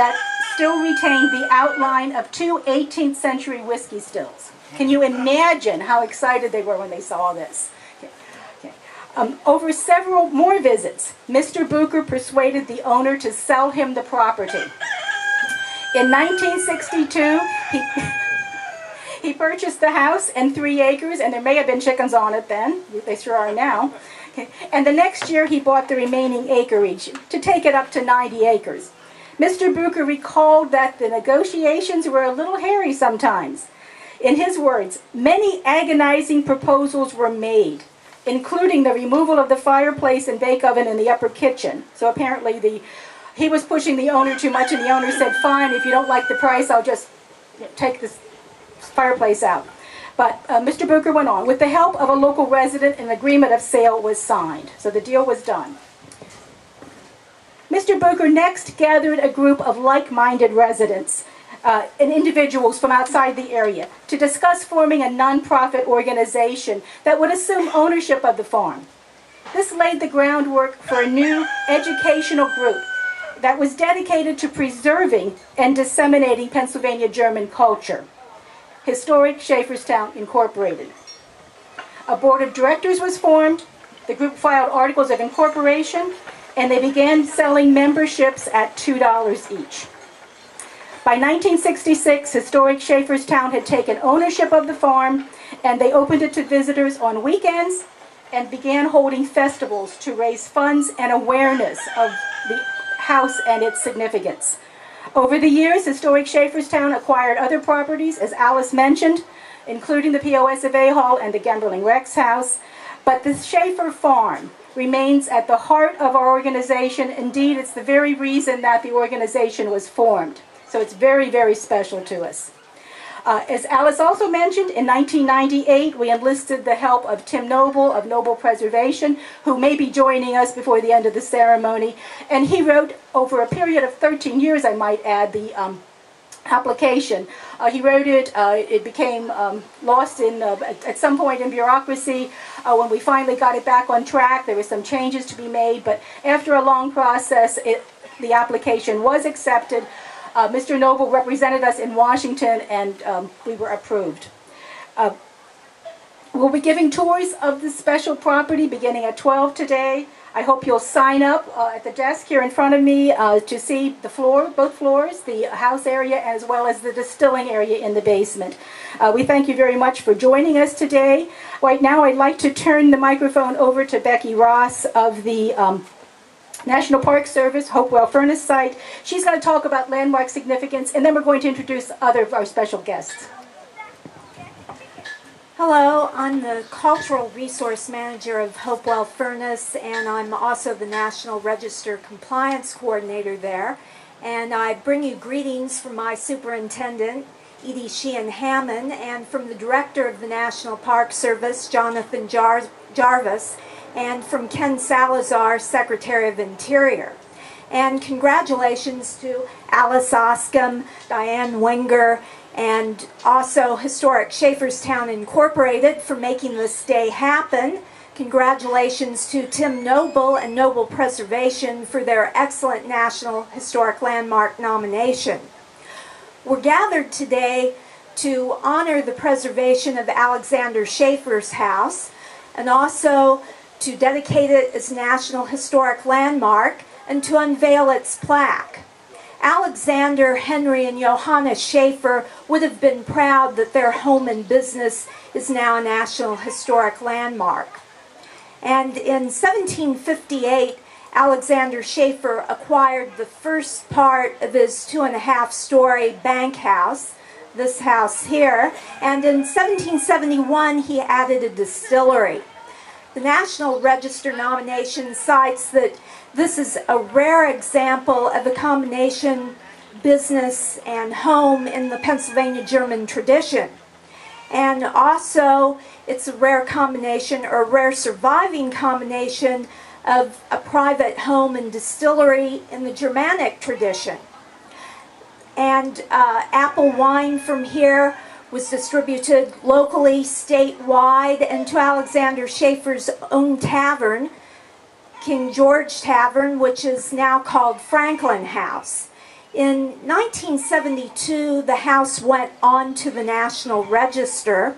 that still retained the outline of two 18th century whiskey stills. Can you imagine how excited they were when they saw this? Over several more visits, Mr. Bucher persuaded the owner to sell him the property. In 1962, he purchased the house and 3 acres, and there may have been chickens on it then. They sure are now. And the next year, he bought the remaining acreage to take it up to 90 acres. Mr. Bucher recalled that the negotiations were a little hairy sometimes. In his words, many agonizing proposals were made, including the removal of the fireplace and bake oven in the upper kitchen. So apparently he was pushing the owner too much, and the owner said, fine, if you don't like the price, I'll just take this fireplace out. But Mr. Bucher went on. With the help of a local resident, an agreement of sale was signed. So the deal was done. Mr. Bucher next gathered a group of like-minded residents and individuals from outside the area to discuss forming a non-profit organization that would assume ownership of the farm. This laid the groundwork for a new educational group that was dedicated to preserving and disseminating Pennsylvania German culture. Historic Schaefferstown Incorporated. A board of directors was formed, the group filed articles of incorporation, and they began selling memberships at $2 each. By 1966, Historic Schaefferstown had taken ownership of the farm, and they opened it to visitors on weekends and began holding festivals to raise funds and awareness of the house and its significance. Over the years, Historic Schaefferstown acquired other properties, as Alice mentioned, including the POSFA Hall and the Gemberling Rex House, but the Schaeffer Farm remains at the heart of our organization. Indeed, it's the very reason that the organization was formed. So it's very, very special to us. As Alice also mentioned, in 1998, we enlisted the help of Tim Noble of Noble Preservation, who may be joining us before the end of the ceremony. And he wrote, over a period of 13 years, I might add, the application. He wrote it, it became lost at some point in bureaucracy. When we finally got it back on track, there were some changes to be made, but after a long process, the application was accepted. Mr. Noble represented us in Washington, and we were approved. We'll be giving tours of the special property beginning at 12 today. I hope you'll sign up at the desk here in front of me to see the floor, both floors, the house area, as well as the distilling area in the basement. We thank you very much for joining us today. Right now, I'd like to turn the microphone over to Becky Ross of the National Park Service, Hopewell Furnace site. She's going to talk about landmark significance, and then we're going to introduce other of our special guests. Hello, I'm the Cultural Resource Manager of Hopewell Furnace, and I'm also the National Register Compliance Coordinator there. And I bring you greetings from my Superintendent, Edie Sheehan Hammond, and from the Director of the National Park Service, Jonathan Jarvis, and from Ken Salazar, Secretary of Interior. And congratulations to Alice Oscom, Diane Wenger, and also Historic Schaefferstown Incorporated for making this day happen. Congratulations to Tim Noble and Noble Preservation for their excellent National Historic Landmark nomination. We're gathered today to honor the preservation of Alexander Schaeffer's house, and also to dedicate it as National Historic Landmark and to unveil its plaque. Alexander, Henry, and Johanna Schaeffer would have been proud that their home and business is now a National Historic Landmark. And in 1758, Alexander Schaeffer acquired the first part of his 2.5-story bank house, this house here, and in 1771 he added a distillery. The National Register nomination cites that this is a rare example of a combination business and home in the Pennsylvania German tradition. And also, it's a rare combination, or a rare surviving combination, of a private home and distillery in the Germanic tradition. And apple wine from here was distributed locally, statewide, and to Alexander Schaeffer's own tavern, King George Tavern, which is now called Franklin House. In 1972, the house went on to the National Register,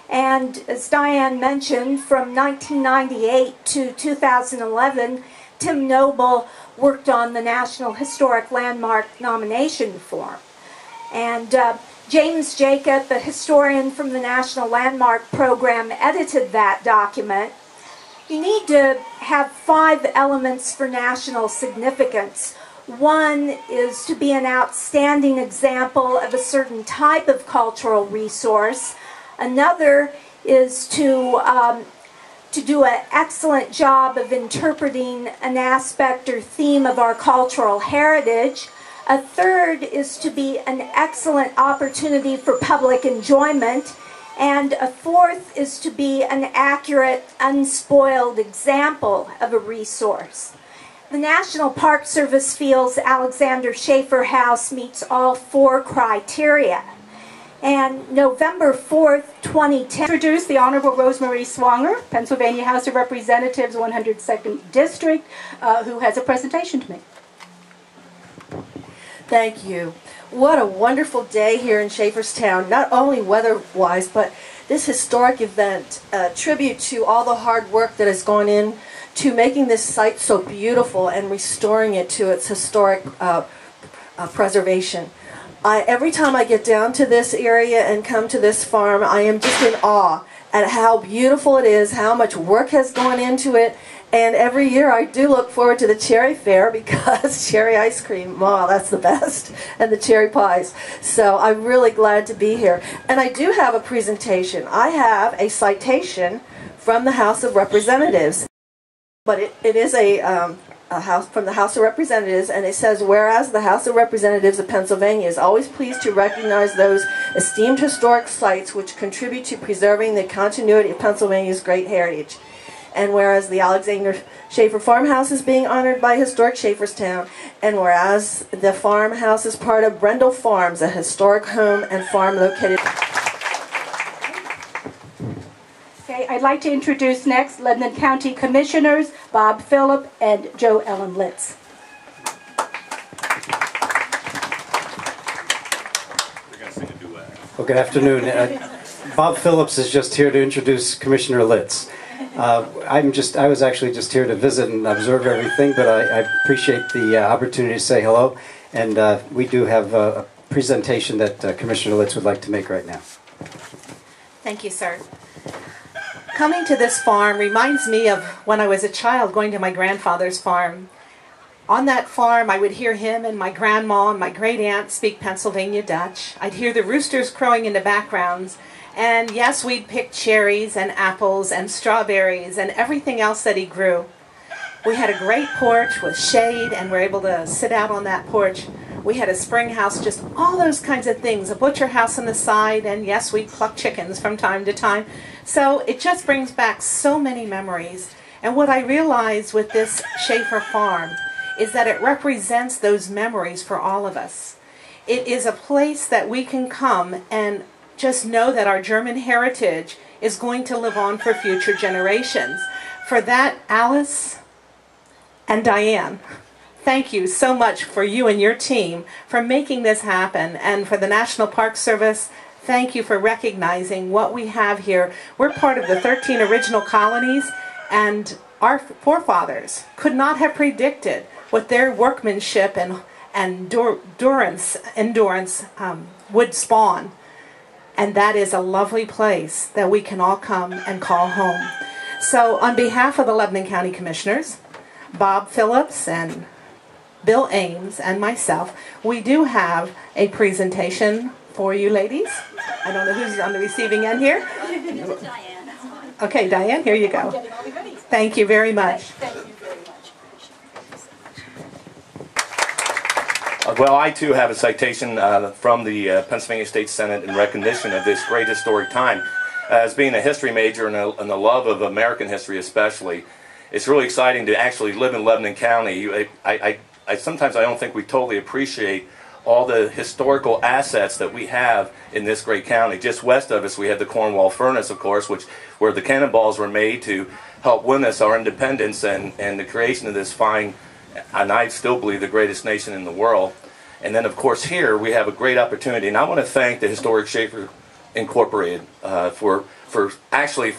and as Diane mentioned, from 1998 to 2011, Tim Noble worked on the National Historic Landmark nomination form. And James Jacob, a historian from the National Landmark Program, edited that document. You need to have 5 elements for national significance. One is to be an outstanding example of a certain type of cultural resource. Another is to do an excellent job of interpreting an aspect or theme of our cultural heritage. A third is to be an excellent opportunity for public enjoyment. And a fourth is to be an accurate, unspoiled example of a resource. The National Park Service feels Alexander Schaeffer House meets all 4 criteria. And November 4th, 2010... Introduce the Honorable Rosemarie Swanger, Pennsylvania House of Representatives, 102nd District, who has a presentation to make. Thank you. What a wonderful day here in Schaefferstown, not only weather-wise, but this historic event, a tribute to all the hard work that has gone in to making this site so beautiful and restoring it to its historic preservation. Every time I get down to this area and come to this farm, I am just in awe at how beautiful it is, how much work has gone into it. And every year I do look forward to the cherry fair because cherry ice cream, wow, that's the best, and the cherry pies. So I'm really glad to be here. And I do have a presentation. I have a citation from the House of Representatives. But it is a house from the House of Representatives, and it says, whereas the House of Representatives of Pennsylvania is always pleased to recognize those esteemed historic sites which contribute to preserving the continuity of Pennsylvania's great heritage. And whereas the Alexander Schaeffer Farmhouse is being honored by Historic Schaefferstown, and whereas the farmhouse is part of Brendel Farms, a historic home and farm located... Okay, I'd like to introduce next Lebanon County Commissioners Bob Phillip and Joe Ellen LItz. Well, good afternoon. Bob Phillips is just here to introduce Commissioner LItz. I was actually just here to visit and observe everything, but I appreciate the opportunity to say hello. And we do have a presentation that Commissioner LItz would like to make right now. Thank you, sir. Coming to this farm reminds me of when I was a child going to my grandfather's farm. On that farm, I would hear him and my grandma and my great aunt speak Pennsylvania Dutch. I'd hear the roosters crowing in the backgrounds. And yes, we'd pick cherries and apples and strawberries and everything else that he grew. We had a great porch with shade, and we're able to sit out on that porch. We had a spring house, just all those kinds of things, a butcher house on the side, and yes, we'd pluck chickens from time to time. So it just brings back so many memories. And what I realized with this Schaeffer farm is that it represents those memories for all of us. It is a place that we can come and just know that our German heritage is going to live on for future generations. For that, Alice and Diane, thank you so much for you and your team for making this happen. And for the National Park Service, thank you for recognizing what we have here. We're part of the 13 original colonies, and our forefathers could not have predicted what their workmanship and endurance would spawn. And that is a lovely place that we can all come and call home. So on behalf of the Lebanon County Commissioners, Bob Phillips and Bill Ames and myself, we do have a presentation for you ladies. I don't know who's on the receiving end here. Okay, Diane, here you go. Thank you very much. Thank you very much. Well, I too have a citation from the Pennsylvania State Senate in recognition of this great historic time. As being a history major and the love of American history especially, it's really exciting to actually live in Lebanon County. Sometimes I don't think we totally appreciate all the historical assets that we have in this great county. Just west of us we have the Cornwall Furnace, of course, where the cannonballs were made to help win us our independence and the creation of this fine, and I still believe, the greatest nation in the world. And then, of course, here we have a great opportunity. And I want to thank the Historic Schaeffer Incorporated for actually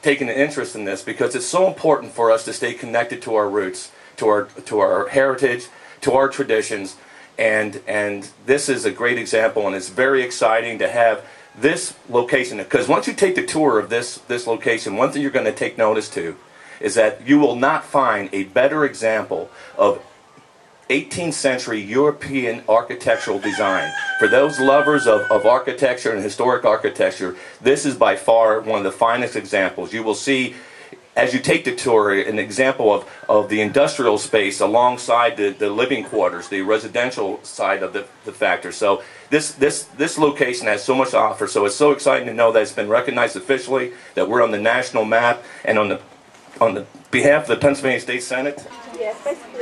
taking an interest in this, because it's so important for us to stay connected to our roots, to our heritage, to our traditions. And this is a great example, and it's very exciting to have this location. Because once you take the tour of this location, one thing you're going to take notice to is that you will not find a better example of 18th century European architectural design. For those lovers of architecture and historic architecture, this is by far one of the finest examples. You will see, as you take the tour, an example of the industrial space alongside the living quarters, the residential side of the factor. So this location has so much to offer. So it's so exciting to know that it's been recognized officially, that we're on the national map, and on the behalf of the Pennsylvania State Senate. Yes, basically,